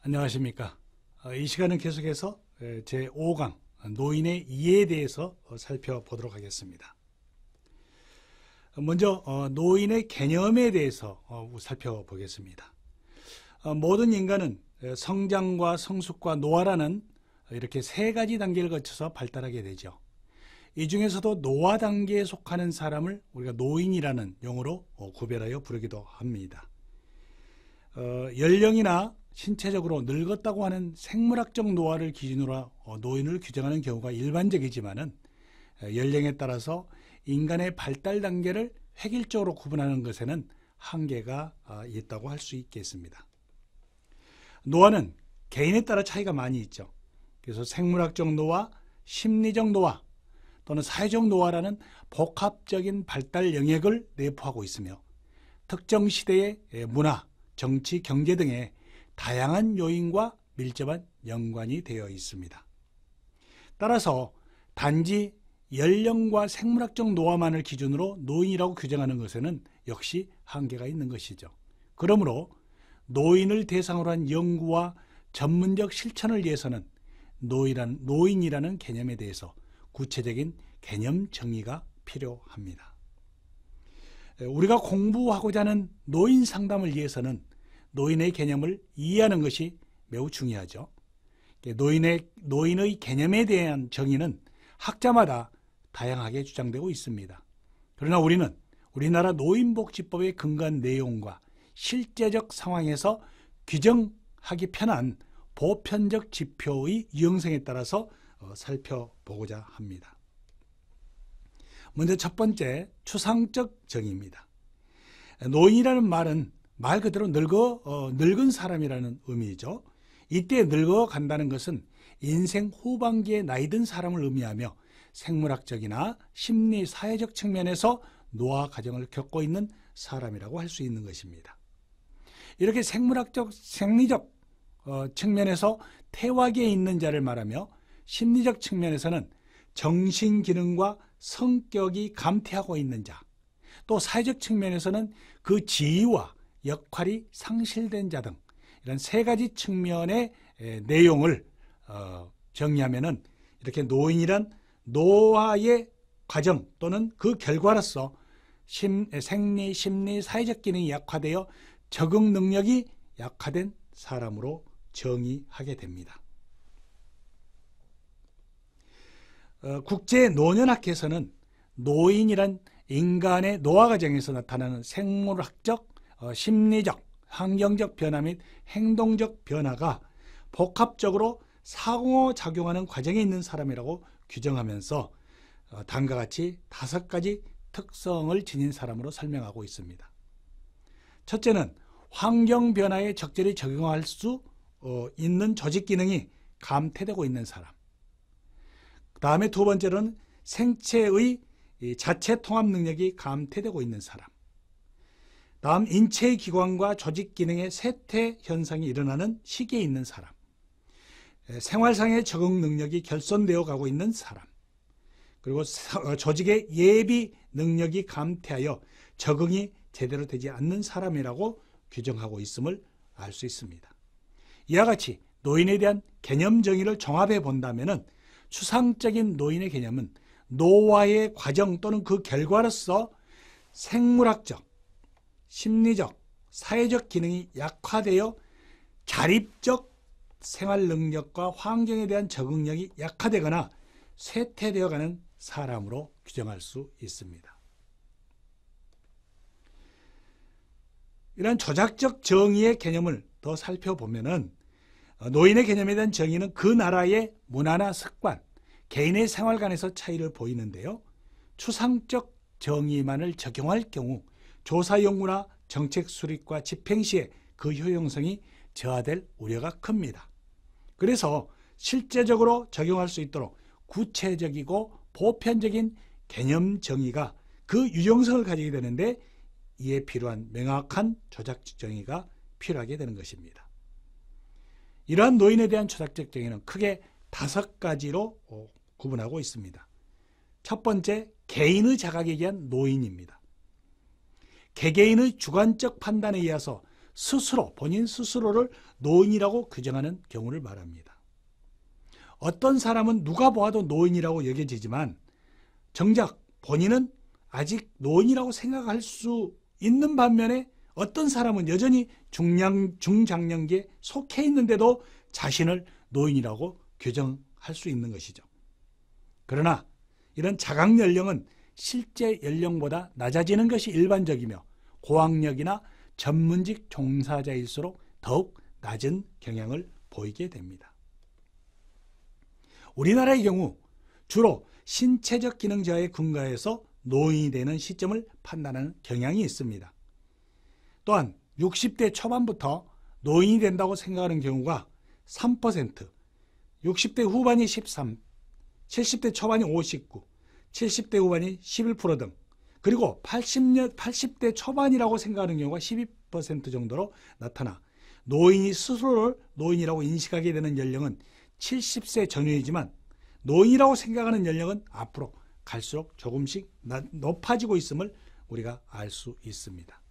안녕하십니까. 이 시간은 계속해서 제5강 노인의 이해에 대해서 살펴보도록 하겠습니다. 먼저 노인의 개념에 대해서 살펴보겠습니다. 모든 인간은 성장과 성숙과 노화라는 이렇게 세 가지 단계를 거쳐서 발달하게 되죠. 이 중에서도 노화 단계에 속하는 사람을 우리가 노인이라는 용어로 구별하여 부르기도 합니다. 연령이나 신체적으로 늙었다고 하는 생물학적 노화를 기준으로 노인을 규정하는 경우가 일반적이지만은 연령에 따라서 인간의 발달 단계를 획일적으로 구분하는 것에는 한계가 있다고 할 수 있겠습니다. 노화는 개인에 따라 차이가 많이 있죠. 그래서 생물학적 노화, 심리적 노화 또는 사회적 노화라는 복합적인 발달 영역을 내포하고 있으며 특정 시대의 문화, 정치, 경제 등의 다양한 요인과 밀접한 연관이 되어 있습니다. 따라서 단지 연령과 생물학적 노화만을 기준으로 노인이라고 규정하는 것에는 역시 한계가 있는 것이죠. 그러므로 노인을 대상으로 한 연구와 전문적 실천을 위해서는 노인이라는 개념에 대해서 구체적인 개념 정의가 필요합니다. 우리가 공부하고자 하는 노인 상담을 위해서는 노인의 개념을 이해하는 것이 매우 중요하죠. 노인의 개념에 대한 정의는 학자마다 다양하게 주장되고 있습니다. 그러나 우리는 우리나라 노인복지법에 근거한 내용과 실제적 상황에서 규정하기 편한 보편적 지표의 유형성에 따라서 살펴보고자 합니다. 먼저 첫 번째, 추상적 정의입니다. 노인이라는 말은 말 그대로 늙은 사람이라는 의미죠. 이때 늙어간다는 것은 인생 후반기에 나이든 사람을 의미하며 생물학적이나 심리, 사회적 측면에서 노화 과정을 겪고 있는 사람이라고 할 수 있는 것입니다. 이렇게 생물학적, 생리적 측면에서 퇴화기에 있는 자를 말하며 심리적 측면에서는 정신기능과 성격이 감퇴하고 있는 자, 또 사회적 측면에서는 그 지위와 역할이 상실된 자 등 이런 세 가지 측면의 내용을 정의하면은 이렇게 노인이란 노화의 과정 또는 그 결과로서 생리, 심리, 사회적 기능이 약화되어 적응 능력이 약화된 사람으로 정의하게 됩니다. 국제노년학회에서는 노인이란 인간의 노화 과정에서 나타나는 생물학적, 심리적, 환경적 변화 및 행동적 변화가 복합적으로 상호작용하는 과정에 있는 사람이라고 규정하면서 다음과 같이 5가지 특성을 지닌 사람으로 설명하고 있습니다. 첫째는 환경 변화에 적절히 적응할 수 있는 조직 기능이 감퇴되고 있는 사람. 그 다음에 두 번째로는 생체의 자체 통합 능력이 감퇴되고 있는 사람. 다음 인체의 기관과 조직 기능의 쇠퇴 현상이 일어나는 시기에 있는 사람. 생활상의 적응 능력이 결손되어 가고 있는 사람. 그리고 조직의 예비 능력이 감퇴하여 적응이 제대로 되지 않는 사람이라고 규정하고 있음을 알 수 있습니다. 이와 같이 노인에 대한 개념 정의를 종합해 본다면 추상적인 노인의 개념은 노화의 과정 또는 그 결과로서 생물학적, 심리적, 사회적 기능이 약화되어 자립적 생활 능력과 환경에 대한 적응력이 약화되거나 쇠퇴되어가는 사람으로 규정할 수 있습니다. 이런 조작적 정의의 개념을 더 살펴보면은 노인의 개념에 대한 정의는 그 나라의 문화나 습관, 개인의 생활관에서 차이를 보이는데요. 추상적 정의만을 적용할 경우 조사 연구나 정책 수립과 집행 시에 그 효용성이 저하될 우려가 큽니다. 그래서 실제적으로 적용할 수 있도록 구체적이고 보편적인 개념 정의가 그 유용성을 가지게 되는데 이에 필요한 명확한 조작적 정의가 필요하게 되는 것입니다. 이러한 노인에 대한 조작적 정의는 크게 5가지로 구분하고 있습니다. 첫 번째, 개인의 자각에 의한 노인입니다. 개개인의 주관적 판단에 의해서 스스로, 본인 스스로를 노인이라고 규정하는 경우를 말합니다. 어떤 사람은 누가 보아도 노인이라고 여겨지지만 정작 본인은 아직 노인이라고 생각할 수 있는 반면에 어떤 사람은 여전히 중장년기에 속해 있는데도 자신을 노인이라고 규정할 수 있는 것이죠. 그러나 이런 자각 연령은 실제 연령보다 낮아지는 것이 일반적이며 고학력이나 전문직 종사자일수록 더욱 낮은 경향을 보이게 됩니다. 우리나라의 경우 주로 신체적 기능 저하에 근거해서 노인이 되는 시점을 판단하는 경향이 있습니다. 또한 60대 초반부터 노인이 된다고 생각하는 경우가 3%, 60대 후반이 13%, 70대 초반이 59%, 70대 후반이 11% 등, 그리고 80대 초반이라고 생각하는 경우가 12% 정도로 나타나 노인이 스스로를 노인이라고 인식하게 되는 연령은 70세 전후이지만 노인이라고 생각하는 연령은 앞으로 갈수록 조금씩 높아지고 있음을 우리가 알 수 있습니다.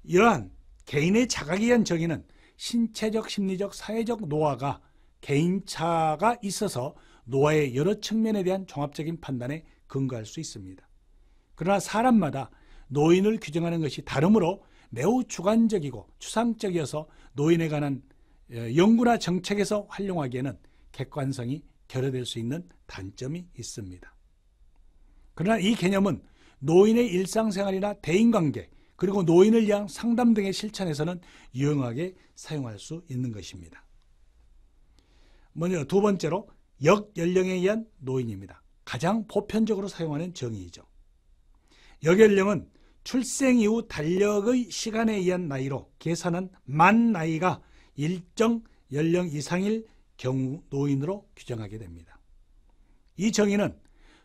이러한 개인의 자각에 의한 정의는 신체적, 심리적, 사회적 노화가 개인차가 있어서 노화의 여러 측면에 대한 종합적인 판단에 근거할 수 있습니다. 그러나 사람마다 노인을 규정하는 것이 다르므로 매우 주관적이고 추상적이어서 노인에 관한 연구나 정책에서 활용하기에는 객관성이 결여될 수 있는 단점이 있습니다. 그러나 이 개념은 노인의 일상생활이나 대인관계, 그리고 노인을 위한 상담 등의 실천에서는 유용하게 사용할 수 있는 것입니다. 먼저 두 번째로 역연령에 의한 노인입니다. 가장 보편적으로 사용하는 정의이죠. 역연령은 출생 이후 달력의 시간에 의한 나이로 계산한 만 나이가 일정 연령 이상일 경우 노인으로 규정하게 됩니다. 이 정의는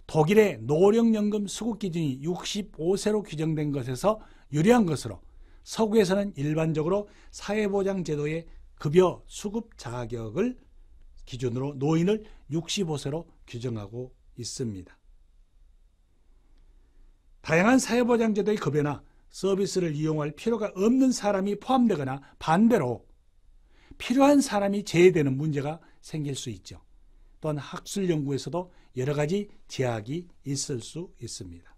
독일의 노령연금 수급 기준이 65세로 규정된 것에서 유래한 것으로 서구에서는 일반적으로 사회보장제도의 급여 수급 자격을 기준으로 노인을 65세로 규정하고 있습니다. 다양한 사회보장제도의 급여나 서비스를 이용할 필요가 없는 사람이 포함되거나 반대로 필요한 사람이 제외되는 문제가 생길 수 있죠. 또한 학술 연구에서도 여러 가지 제약이 있을 수 있습니다.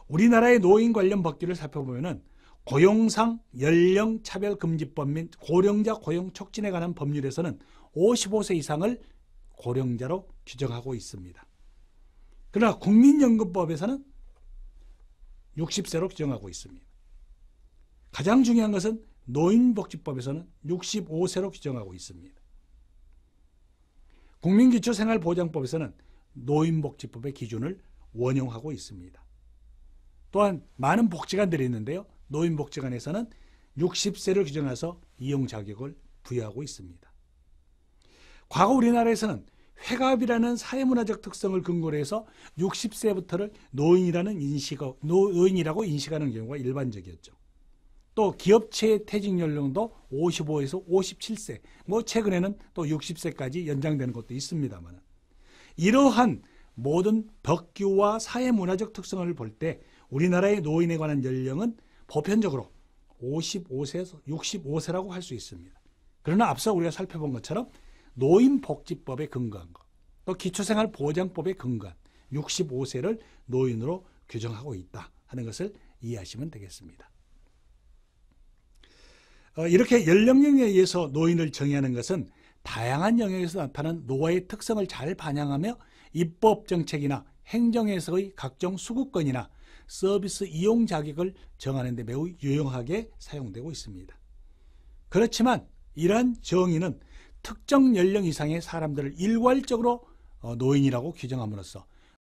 우리나라의 노인 관련 법규를 살펴보면 고용상 연령차별금지법 및 고령자 고용 촉진에 관한 법률에서는 55세 이상을 고령자로 규정하고 있습니다. 그러나 국민연금법에서는 60세로 규정하고 있습니다. 가장 중요한 것은 노인복지법에서는 65세로 규정하고 있습니다. 국민기초생활보장법에서는 노인복지법의 기준을 원용하고 있습니다. 또한 많은 복지관들이 있는데요. 노인복지관에서는 60세를 규정해서 이용 자격을 부여하고 있습니다. 과거 우리나라에서는 회갑이라는 사회문화적 특성을 근거로 해서 60세부터를 노인이라고 인식하는 경우가 일반적이었죠. 또 기업체 퇴직 연령도 55에서 57세, 최근에는 또 60세까지 연장되는 것도 있습니다만, 이러한 모든 법규와 사회문화적 특성을 볼 때 우리나라의 노인에 관한 연령은 보편적으로 55세에서 65세라고 할 수 있습니다. 그러나 앞서 우리가 살펴본 것처럼 노인복지법에 근거한 것, 또 기초생활보장법에 근거한 65세를 노인으로 규정하고 있다 하는 것을 이해하시면 되겠습니다. 이렇게 연령에 의해서 노인을 정의하는 것은 다양한 영역에서 나타나는 노화의 특성을 잘 반영하며 입법 정책이나 행정에서의 각종 수급권이나 서비스 이용 자격을 정하는 데 매우 유용하게 사용되고 있습니다. 그렇지만 이러한 정의는 특정 연령 이상의 사람들을 일괄적으로 노인이라고 규정함으로써